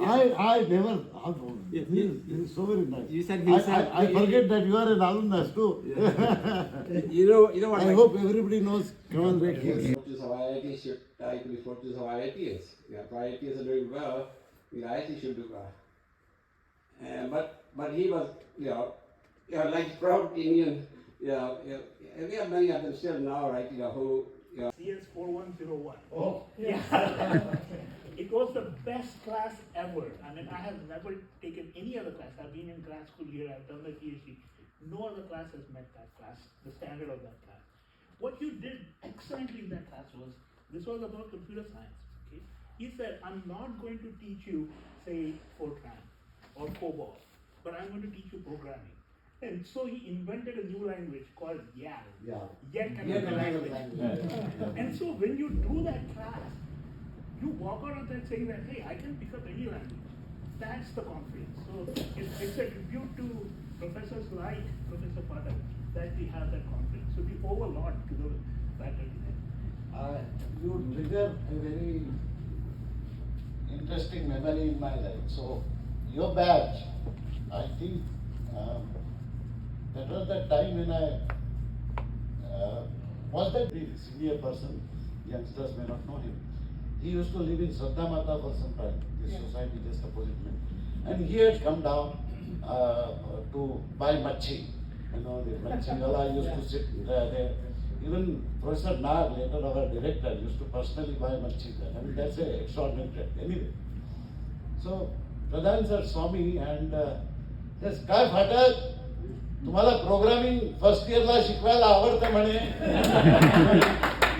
I never. This is so very nice. You said I forget that you are an alumnus too. You know what? I hope everybody knows Kamal Rekhi. Fortunes of IIT should try to be fortunes of IITs. Yeah, if IITs are doing well, the IIT should do well. But he was, like proud Indian, and we have many of them still now, right? Who, CS 4101. Oh. Yeah. It was the best class ever. I mean, I have never taken any other class. I've been in grad school here, I've done the PhD. No other class has met that class, the standard of that class. What you did excellently in that class was, this was about computer science. Okay? He said, I'm not going to teach you, say, Fortran or COBOL, but I'm going to teach you programming. And so he invented a new language called YAL. Yet another language. And so when you do that class, you walk out of that saying that, hey, I can pick up any language. That's the conference. So it's a tribute to professors like Professor Pathak that we have that conference. So we owe a lot to the faculty there. You trigger a very interesting memory in my life. So your batch, I think that was the time when I was that the senior person. Youngsters may not know him. He used to live in Saddamata for some time, this society just opposite me. And he had come down to buy machi. The machi wala used to sit there. Even Professor Nag, later our director, used to personally buy machi there. I mean, that's an extraordinary trip. Anyway. So, Pradhan sir saw me and says, Kai Pathak, तुम्हाला programming first इयरला शिकवायला आवडतं म्हणे.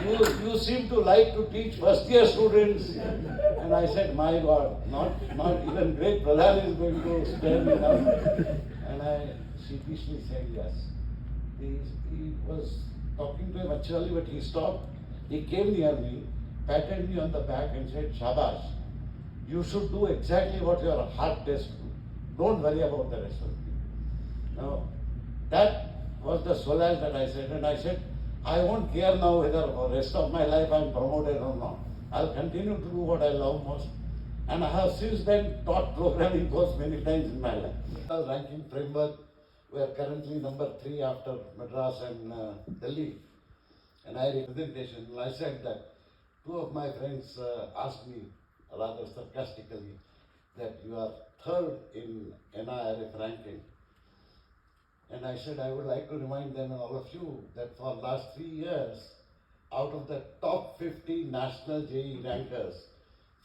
You seem to like to teach first year students. And I said, my God, not even great Pradhan is going to spare me now. And I sheepishly said yes. He was talking to him actually, but he stopped. He came near me, patted me on the back and said, Shabash, you should do exactly what your heart tells you. Don't worry about the rest of it. Now, that was the solace that I said. And I said, I won't care now whether for the rest of my life I'm promoted or not. I'll continue to do what I love most. And I have since then taught programming course many times in my life. Ranking framework, we are currently number 3 after Madras and Delhi. And I representation. And I said that 2 of my friends asked me rather sarcastically that you are 3rd in NIRF ranking. And I said, I would like to remind them and all of you that for last 3 years, out of the top 50 national JEE rankers,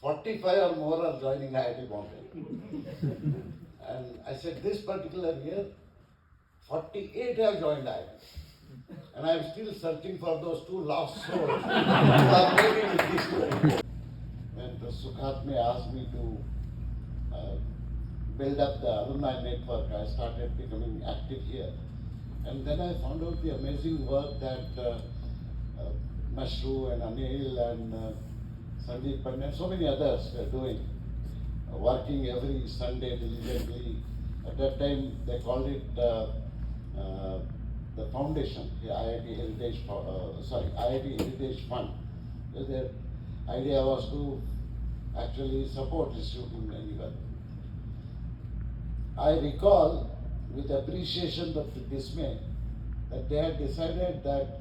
45 or more are joining IIT Bombay. And I said, this particular year, 48 have joined IIT. And I am still searching for those 2 lost souls who are maybe with this story. When Sukhatme asked me to build up the alumni network, I started becoming active here. And then I found out the amazing work that Mashru and Anil and Sandeep Pandya and so many others were doing, working every Sunday diligently. At that time, they called it the foundation, the IIT Heritage Fund. So their idea was to actually support the student anywhere. I recall with appreciation but with dismay that they had decided that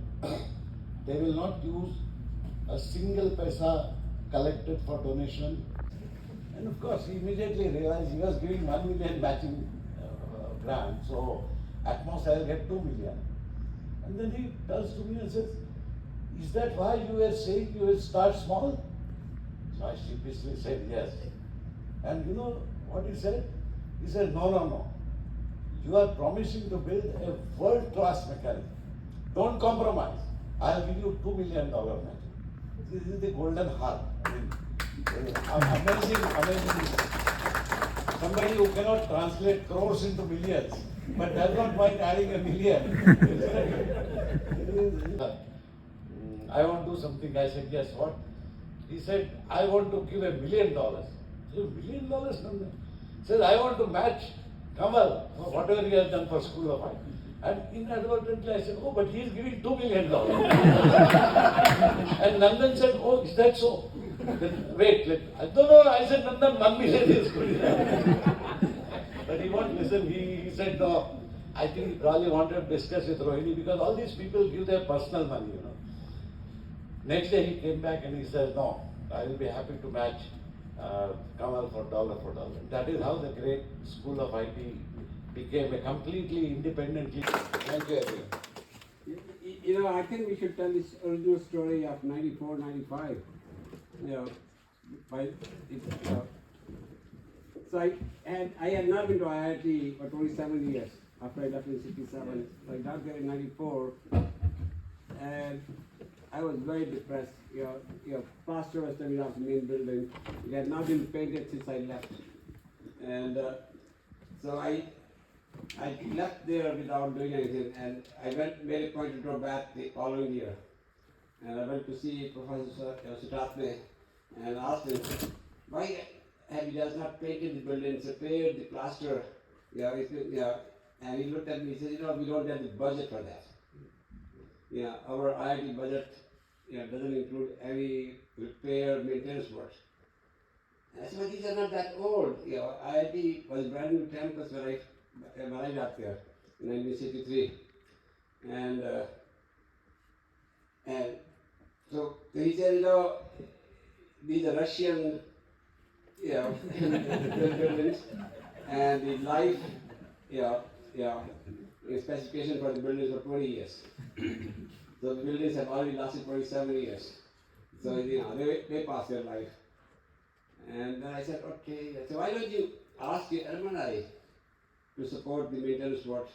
they will not use a single paisa collected for donation. And of course, he immediately realized he was giving 1 million matching grant, so at most I'll get 2 million. And then he turns to me and says, is that why you were saying you will start small? So I sheepishly said yes. And you know what he said? He said, no. You are promising to build a world-class mechanic. Don't compromise. I'll give you $2 million match. This is the golden heart. I mean, amazing. Somebody who cannot translate crores into millions, but does not mind adding a million. I want to do something. I said, yes, what? He said, I want to give $1 million. I said, $1 million? He said, I want to match Kamal, whatever he has done for School of Art. And inadvertently I said, oh, but he is giving $2 million. And Nandan said, oh, is that so? Wait, I don't know, I said, Nandan, 1 million is good enough. But he won't listen. He said, no, I think he probably wanted to discuss with Rohini because all these people give their personal money, you know. Next day he came back and he says, no, I will be happy to match Kamal for dollar for dollar. That is how the great school of IT became a completely independently. Thank you, everyone. You know, I think we should tell this original story of 94, 95. You know, so I had not been to IIT for 27 years after I left in 67. So I got there in 94, and I was very depressed. Your plaster was coming off the main building. It had not been painted since I left, and so I left there without doing anything, and I made a point to go back the following year, and I went to see Professor Siddhartha and asked him, why have you just not painted the building, prepared the plaster, and he looked at me and said, we don't have the budget for that. Our IIT budget doesn't include any repair, maintenance work. And I said, well, these are not that old. IIT was a brand new campus when I got there in 1963. And so he said, these are Russian buildings, and the life, the specification for the buildings for 20 years. So the buildings have already lasted 27 years. So they passed their life. And then I said, okay, so why don't you ask your alumni to support the maintenance work?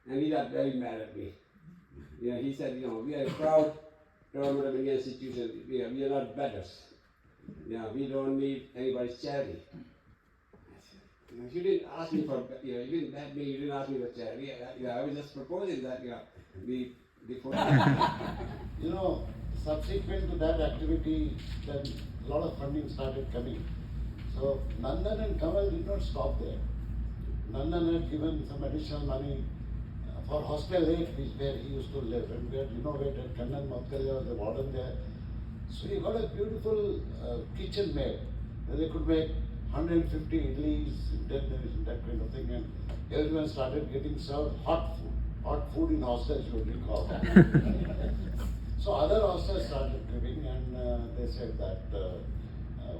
And he got very mad at me. He said, we are a proud government of Indian institution. We are not beggars. We don't need anybody's charity. I said, you didn't ask me for, you didn't beg me, you didn't ask me for charity. I was just proposing that, Subsequent to that activity, then a lot of funding started coming. So Nandan and Kamal did not stop there. Nandan had given some additional money for Hostel 8, where he used to live, and we had renovated. Kannan Matkalya was the warden there. So he got a beautiful kitchen made, where they could make 150 idlis, that kind of thing, and everyone started getting served hot food. Hot food in hostels, you would recall. So other hostels started giving, and they said that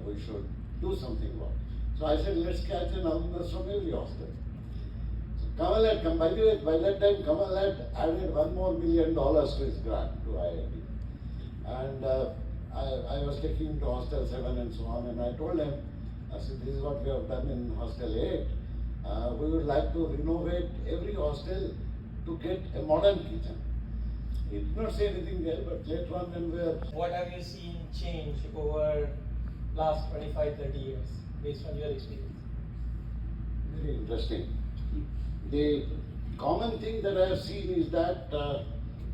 we should do something about it. So I said, let's catch an alumnus from every hostel. So Kamal had come, by the way, by that time Kamal had added $1 more million to his grant to IIT. And I was taking him to Hostel 7 and so on, and I told him, I said, this is what we have done in Hostel 8. We would like to renovate every hostel to get a modern kitchen. He did not say anything there, but later on when we were... What have you seen change over last 25, 30 years, based on your experience? Very interesting. The common thing that I have seen is that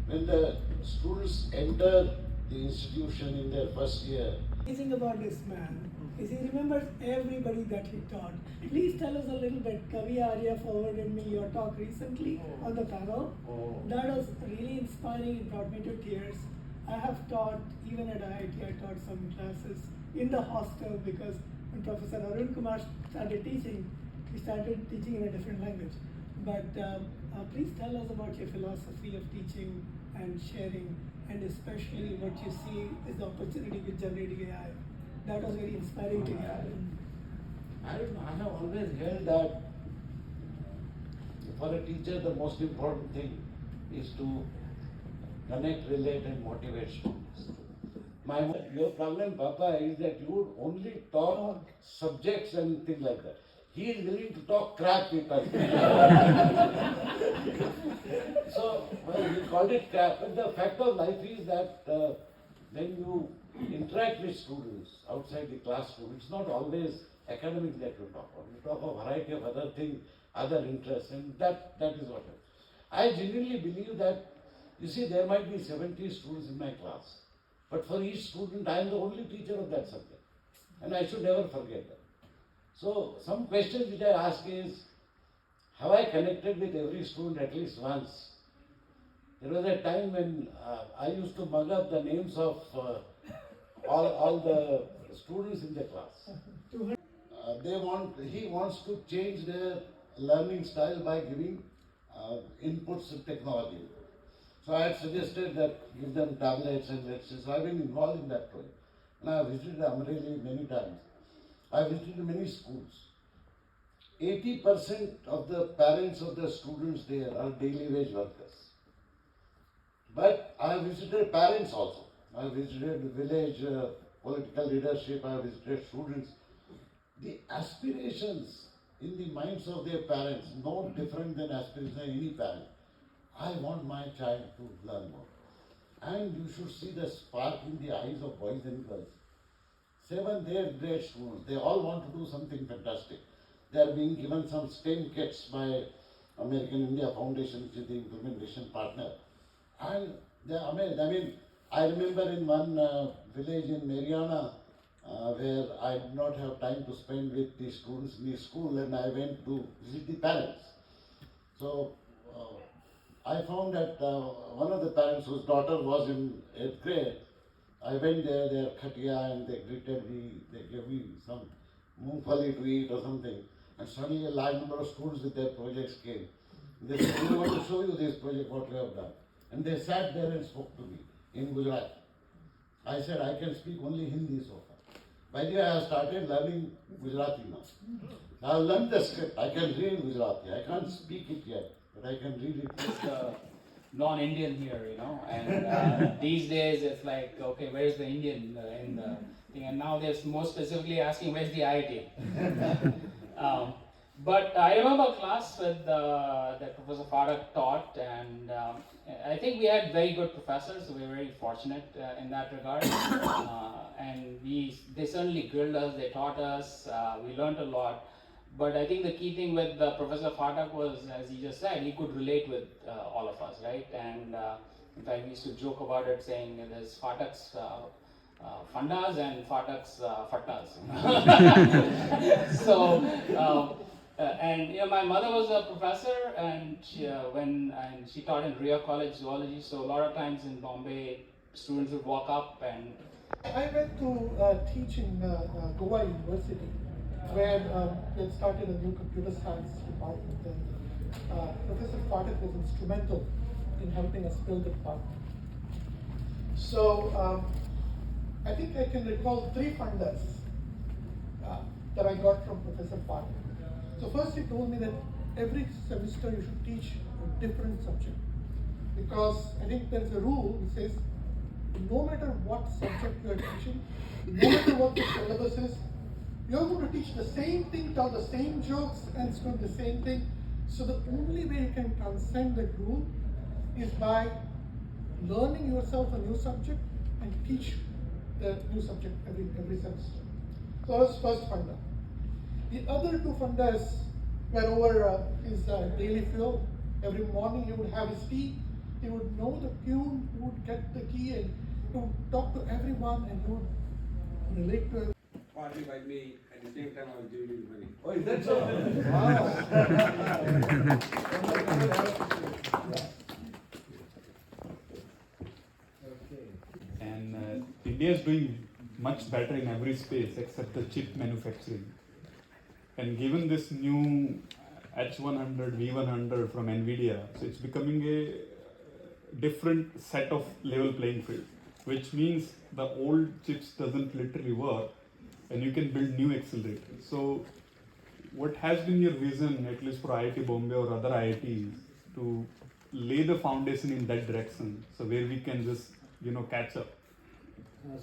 when the students enter the institution in their first year... Amazing about this man is he remembers everybody that he taught. Please tell us a little bit. Kavi Arya forwarded me your talk recently on the panel. That was really inspiring. It brought me to tears. I have taught, even at IIT, I taught some classes in the hostel because when Professor Arun Kumar started teaching, he started teaching in a different language. But please tell us about your philosophy of teaching and sharing, and especially what you see as the opportunity with generative AI. That was very inspiring to hear. I don't know, I have always held that for a teacher the most important thing is to connect, relate and motivate students. Your problem, Papa, is that you would only talk subjects and things like that. He is willing to talk crap with us. So, he called it crap. But the fact of life is that when you interact with students outside the classroom, it's not always academics that you talk about. You talk of a variety of other things, other interests, and that is what I genuinely believe that, you see, there might be 70 students in my class, but for each student, I am the only teacher of that subject, and I should never forget that. So, some questions which I ask is, have I connected with every student at least once? There was a time when I used to mug up the names of all the students in the class. He wants to change their learning style by giving inputs in technology. So I had suggested that give them tablets and lectures. So I've been involved in that project. And I have visited Amreli many times. I have visited many schools. 80% of the parents of the students there are daily wage workers. But I have visited parents also. I have visited the village political leadership, I have visited students. The aspirations in the minds of their parents, no different than aspirations of any parent. I want my child to learn more. And you should see the spark in the eyes of boys and girls. 7th, 8th grade students, they all want to do something fantastic. They are being given some STEM kits by American India Foundation, which is the implementation partner. And they are amazed. I mean, I remember in one village in Mariana, where I did not have time to spend with the students in the school, and I went to visit the parents. So I found that one of the parents whose daughter was in 8th grade, I went there, their khatia, and they greeted me, they gave me some moongfali to eat or something. And suddenly a large number of students with their projects came. They said, we want to show you this project, what we have done. And they sat there and spoke to me in Gujarat. I said, I can speak only Hindi so far. By the way, I have started learning Gujarati now. I have learned the script. I can read Gujarati. I can't speak it yet, but I can read it. Just non-Indian here, you know, and these days it's like, okay, where's the Indian in the thing? And now they're more specifically asking, where's the IIT? But I remember a class with that Professor Pathak taught, and I think we had very good professors, so we were very fortunate in that regard. And they certainly grilled us, they taught us, we learned a lot. But I think the key thing with Professor Pathak was, as he just said, he could relate with all of us, right? And in fact, we used to joke about it, saying there's Pathak's fundas and Pathak's fattas. So, and you know, my mother was a professor, and she taught in Ria College Zoology. So a lot of times in Bombay, students would walk up and. I went to teach in Goa University, where they had started a new computer science department, and Professor Pathak was instrumental in helping us build the department. So I think I can recall 3 fundas that I got from Professor Pathak. So first he told me that every semester you should teach a different subject, because I think there's a rule which says no matter what subject you are teaching, no matter what the syllabus is, you're going to teach the same thing, tell the same jokes, and it's going to be the same thing. So the only way you can transcend that rule is by learning yourself a new subject and teach the new subject every semester. So that was first funda. The other 2 fundas were over his daily fuel. Every morning he would have his tea. He would know the tune, he would get the key, and he would talk to everyone, and he would relate to everyone. Partly by me, at the same time I was giving him money. Oh, is that so? And India is doing much better in every space except the chip manufacturing. And given this new H100, V100 from NVIDIA, so it's becoming a different set of level playing field, which means the old chips doesn't literally work and you can build new accelerators. So what has been your vision, at least for IIT Bombay or other IITs, to lay the foundation in that direction, so where we can just, you know, catch up?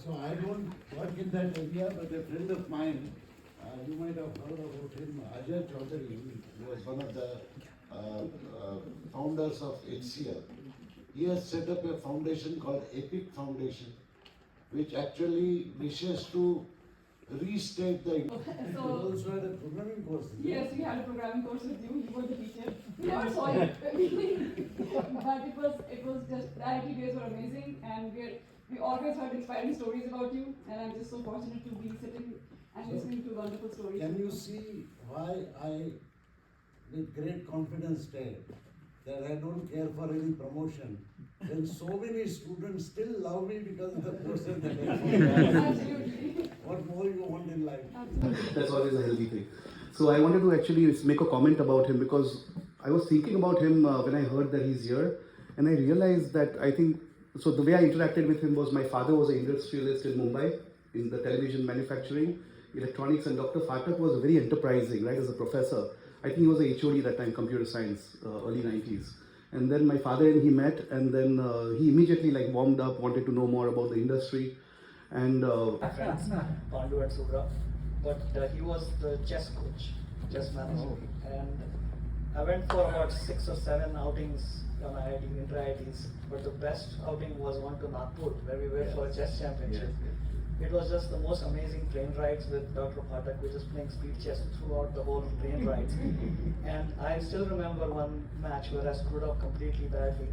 So I don't work in that area, but a friend of mine, you might have heard about him, Ajay Chaudhary, who was one of the founders of HCL. He has set up a foundation called EPIC Foundation, which actually wishes to restate the. So, also had a programming course. yes, we had a programming course with you. You were the teacher. We never saw it, but it was just the IIT days were amazing, and we always heard inspiring stories about you. And I'm just so fortunate to be sitting and listening to wonderful stories. Can you see why I, with great confidence, say that I don't care for any promotion, then so many students still love me because of the courses that I follow. Absolutely. What more you want in life? That's always a healthy thing. So I wanted to actually make a comment about him because I was thinking about him when I heard that he's here, and I realized that I think, so the way I interacted with him was my father was an industrialist in Mumbai in the television manufacturing, electronics, and Dr. Pathak was very enterprising, right, as a professor. I think he was a HoD that time, computer science, early 90s. And then my father and he met, and then he immediately like warmed up, wanted to know more about the industry. And friends, Pandu and Subra, but he was the chess coach, chess manager, and I went for about 6 or 7 outings from IIT, inter-IITs, but the best outing was one to Nagpur, where we went for a chess championship. It was just the most amazing train rides with Dr. Pathak. We were just playing speed chess throughout the whole train rides. And I still remember one match where I screwed up completely badly.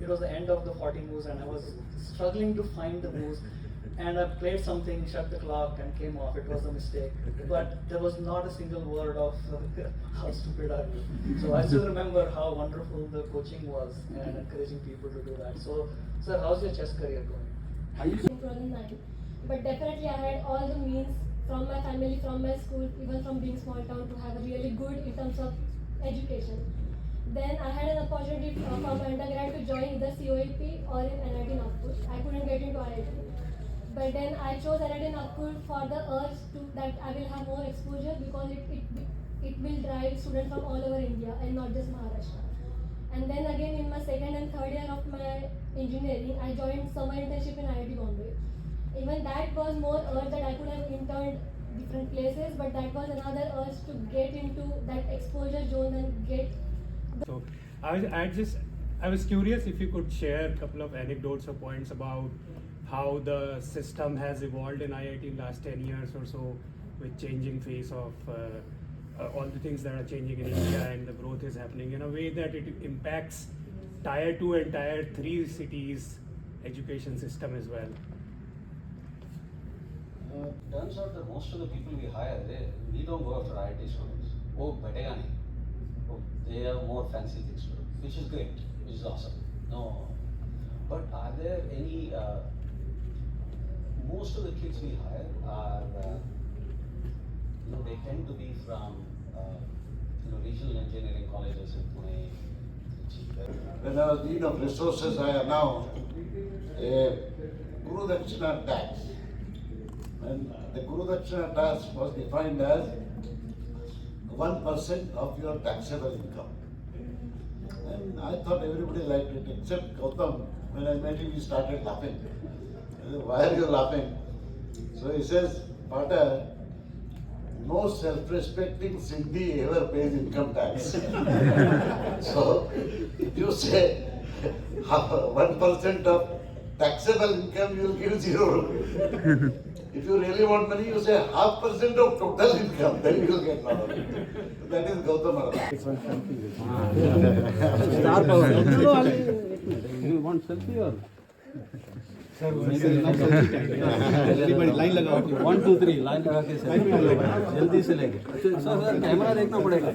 It was the end of the 40 moves and I was struggling to find the moves. And I played something, shut the clock and came off. It was a mistake. But there was not a single word of how stupid are you. So I still remember how wonderful the coaching was and encouraging people to do that. So, sir, how's your chess career going? In 2009. But definitely I had all the means from my family, from my school, even from being small town, to have a really good in terms of education. Then I had an opportunity from undergrad to join either COEP or in NIT Nagpur. I couldn't get into IIT. But then I chose NIT Nagpur for the urge to that I will have more exposure because it will drive students from all over India and not just Maharashtra. And then again in my second and third year of my engineering, I joined summer internship in IIT Bombay. Even that was more urge that I could have interned different places, but that was another urge to get into that exposure zone and get. So I was curious if you could share a couple of anecdotes or points about how the system has evolved in IIT in the last 10 years or so, with changing face of all the things that are changing in India, and the growth is happening in a way that it impacts Tier 2 and Tier 3 cities education system as well. Turns out that most of the people we hire, we don't go after IIT students. Oh, Batayani. Oh, they have more fancy things to do, which is great, which is awesome. No, but are there any? Most of the kids we hire are, they tend to be from, regional engineering colleges in Pune. When I was Dean of Resources, I am now a Guru Dakshina tax. And the Guru Dakshina tax was defined as 1% of your taxable income. And I thought everybody liked it except Gautam. When I met him, he started laughing. I said, why are you laughing? So he says, Pathak, no self-respecting Sindhi ever pays income tax. So if you say 1% of taxable income, you will give 0. If you really want money, you say 0.5% of total income, then you will get a lot of it. That is Gautam Maharaj. Star power. You want selfie or? Sir, everybody line लगाओ. 1, 2, 3 line लगा के selfie जल्दी से लेंगे. Sir camera देखना पड़ेगा.